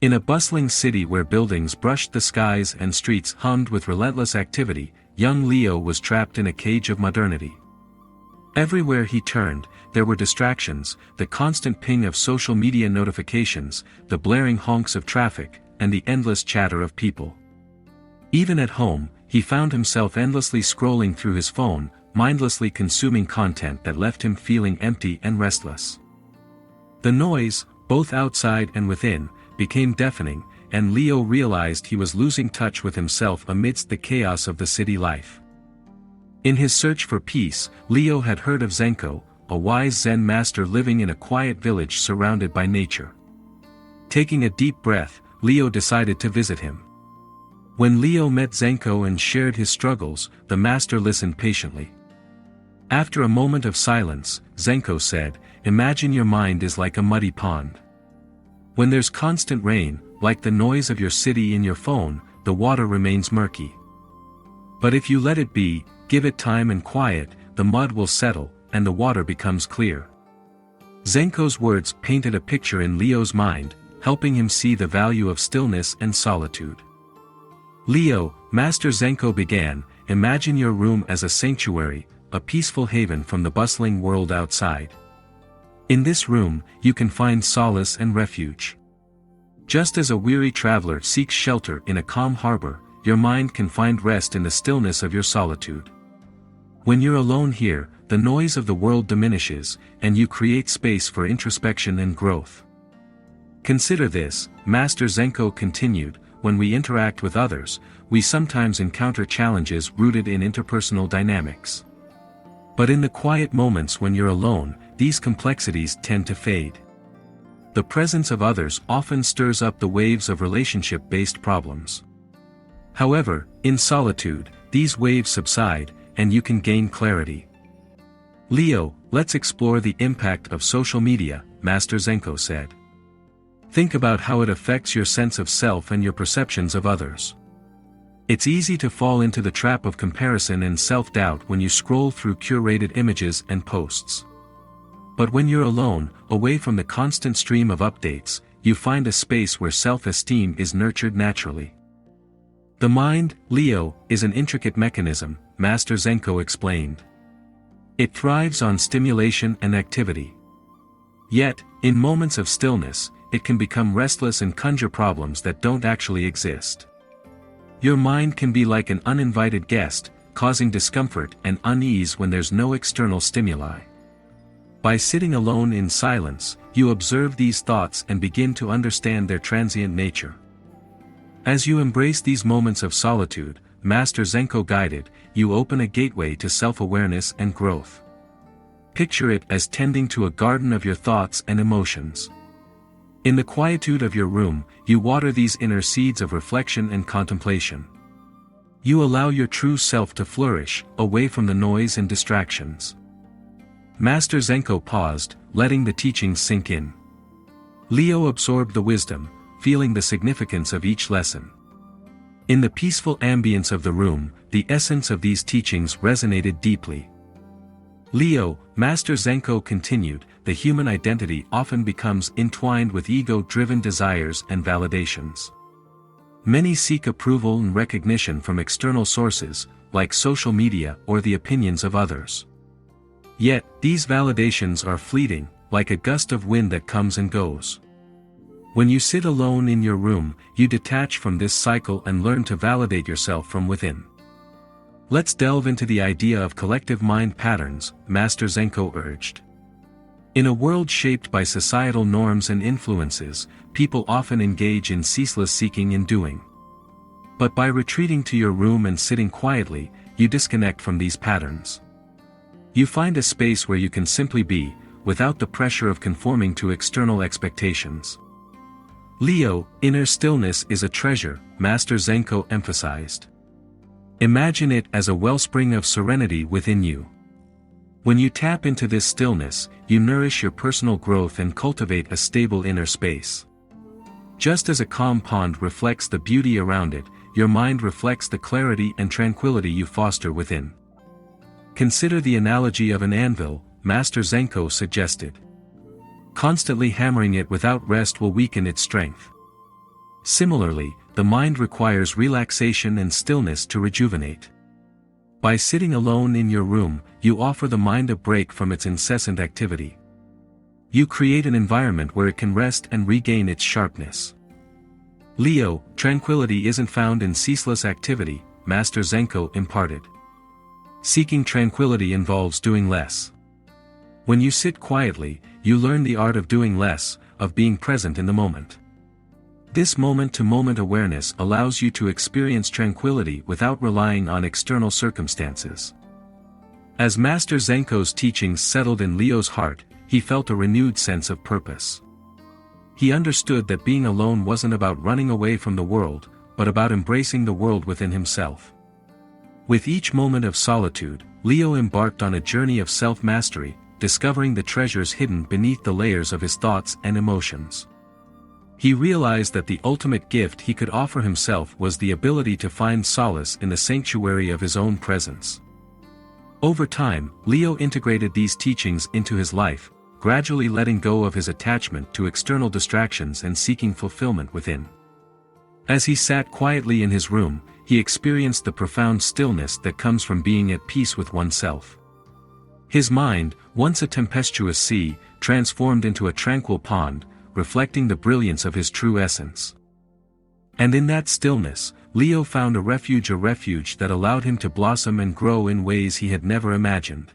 In a bustling city where buildings brushed the skies and streets hummed with relentless activity, young Leo was trapped in a cage of modernity. Everywhere he turned, there were distractions, the constant ping of social media notifications, the blaring honks of traffic, and the endless chatter of people. Even at home, he found himself endlessly scrolling through his phone, mindlessly consuming content that left him feeling empty and restless. The noise, both outside and within, became deafening, and Leo realized he was losing touch with himself amidst the chaos of the city life. In his search for peace, Leo had heard of Zenko, a wise Zen master living in a quiet village surrounded by nature. Taking a deep breath, Leo decided to visit him. When Leo met Zenko and shared his struggles, the master listened patiently. After a moment of silence, Zenko said, "Imagine your mind is like a muddy pond. When there's constant rain, like the noise of your city in your phone, the water remains murky. But if you let it be, give it time and quiet, the mud will settle, and the water becomes clear." Zenko's words painted a picture in Leo's mind, helping him see the value of stillness and solitude. "Leo," Master Zenko began, "imagine your room as a sanctuary, a peaceful haven from the bustling world outside. In this room, you can find solace and refuge. Just as a weary traveler seeks shelter in a calm harbor, your mind can find rest in the stillness of your solitude. When you're alone here, the noise of the world diminishes, and you create space for introspection and growth. Consider this," Master Zenko continued, "when we interact with others, we sometimes encounter challenges rooted in interpersonal dynamics. But in the quiet moments when you're alone, these complexities tend to fade. The presence of others often stirs up the waves of relationship-based problems. However, in solitude, these waves subside, and you can gain clarity." "Leo, let's explore the impact of social media," Master Zenko said. "Think about how it affects your sense of self and your perceptions of others. It's easy to fall into the trap of comparison and self-doubt when you scroll through curated images and posts. But when you're alone, away from the constant stream of updates, you find a space where self-esteem is nurtured naturally. The mind, Leo, is an intricate mechanism," Master Zenko explained. "It thrives on stimulation and activity. Yet, in moments of stillness, it can become restless and conjure problems that don't actually exist. Your mind can be like an uninvited guest, causing discomfort and unease when there's no external stimuli. By sitting alone in silence, you observe these thoughts and begin to understand their transient nature. As you embrace these moments of solitude," Master Zenko guided, "you open a gateway to self-awareness and growth. Picture it as tending to a garden of your thoughts and emotions. In the quietude of your room, you water these inner seeds of reflection and contemplation. You allow your true self to flourish, away from the noise and distractions." Master Zenko paused, letting the teachings sink in. Leo absorbed the wisdom, feeling the significance of each lesson. In the peaceful ambience of the room, the essence of these teachings resonated deeply. "Leo," Master Zenko continued, "the human identity often becomes entwined with ego-driven desires and validations. Many seek approval and recognition from external sources, like social media or the opinions of others. Yet, these validations are fleeting, like a gust of wind that comes and goes. When you sit alone in your room, you detach from this cycle and learn to validate yourself from within." "Let's delve into the idea of collective mind patterns," Master Zenko urged. "In a world shaped by societal norms and influences, people often engage in ceaseless seeking and doing. But by retreating to your room and sitting quietly, you disconnect from these patterns. You find a space where you can simply be, without the pressure of conforming to external expectations. Leo, inner stillness is a treasure," Master Zenko emphasized. "Imagine it as a wellspring of serenity within you. When you tap into this stillness, you nourish your personal growth and cultivate a stable inner space. Just as a calm pond reflects the beauty around it, your mind reflects the clarity and tranquility you foster within. Consider the analogy of an anvil," Master Zenko suggested. "Constantly hammering it without rest will weaken its strength. Similarly, the mind requires relaxation and stillness to rejuvenate. By sitting alone in your room, you offer the mind a break from its incessant activity. You create an environment where it can rest and regain its sharpness. Leo, tranquility isn't found in ceaseless activity, Master Zenko imparted. Seeking tranquility involves doing less. When you sit quietly, you learn the art of doing less, of being present in the moment. This moment-to-moment awareness allows you to experience tranquility without relying on external circumstances. As Master Zenko's teachings settled in Leo's heart, he felt a renewed sense of purpose. He understood that being alone wasn't about running away from the world, but about embracing the world within himself. With each moment of solitude, Leo embarked on a journey of self-mastery, discovering the treasures hidden beneath the layers of his thoughts and emotions. He realized that the ultimate gift he could offer himself was the ability to find solace in the sanctuary of his own presence. Over time, Leo integrated these teachings into his life, gradually letting go of his attachment to external distractions and seeking fulfillment within. As he sat quietly in his room, he experienced the profound stillness that comes from being at peace with oneself. His mind, once a tempestuous sea, transformed into a tranquil pond, reflecting the brilliance of his true essence. And in that stillness, Leo found a refuge that allowed him to blossom and grow in ways he had never imagined.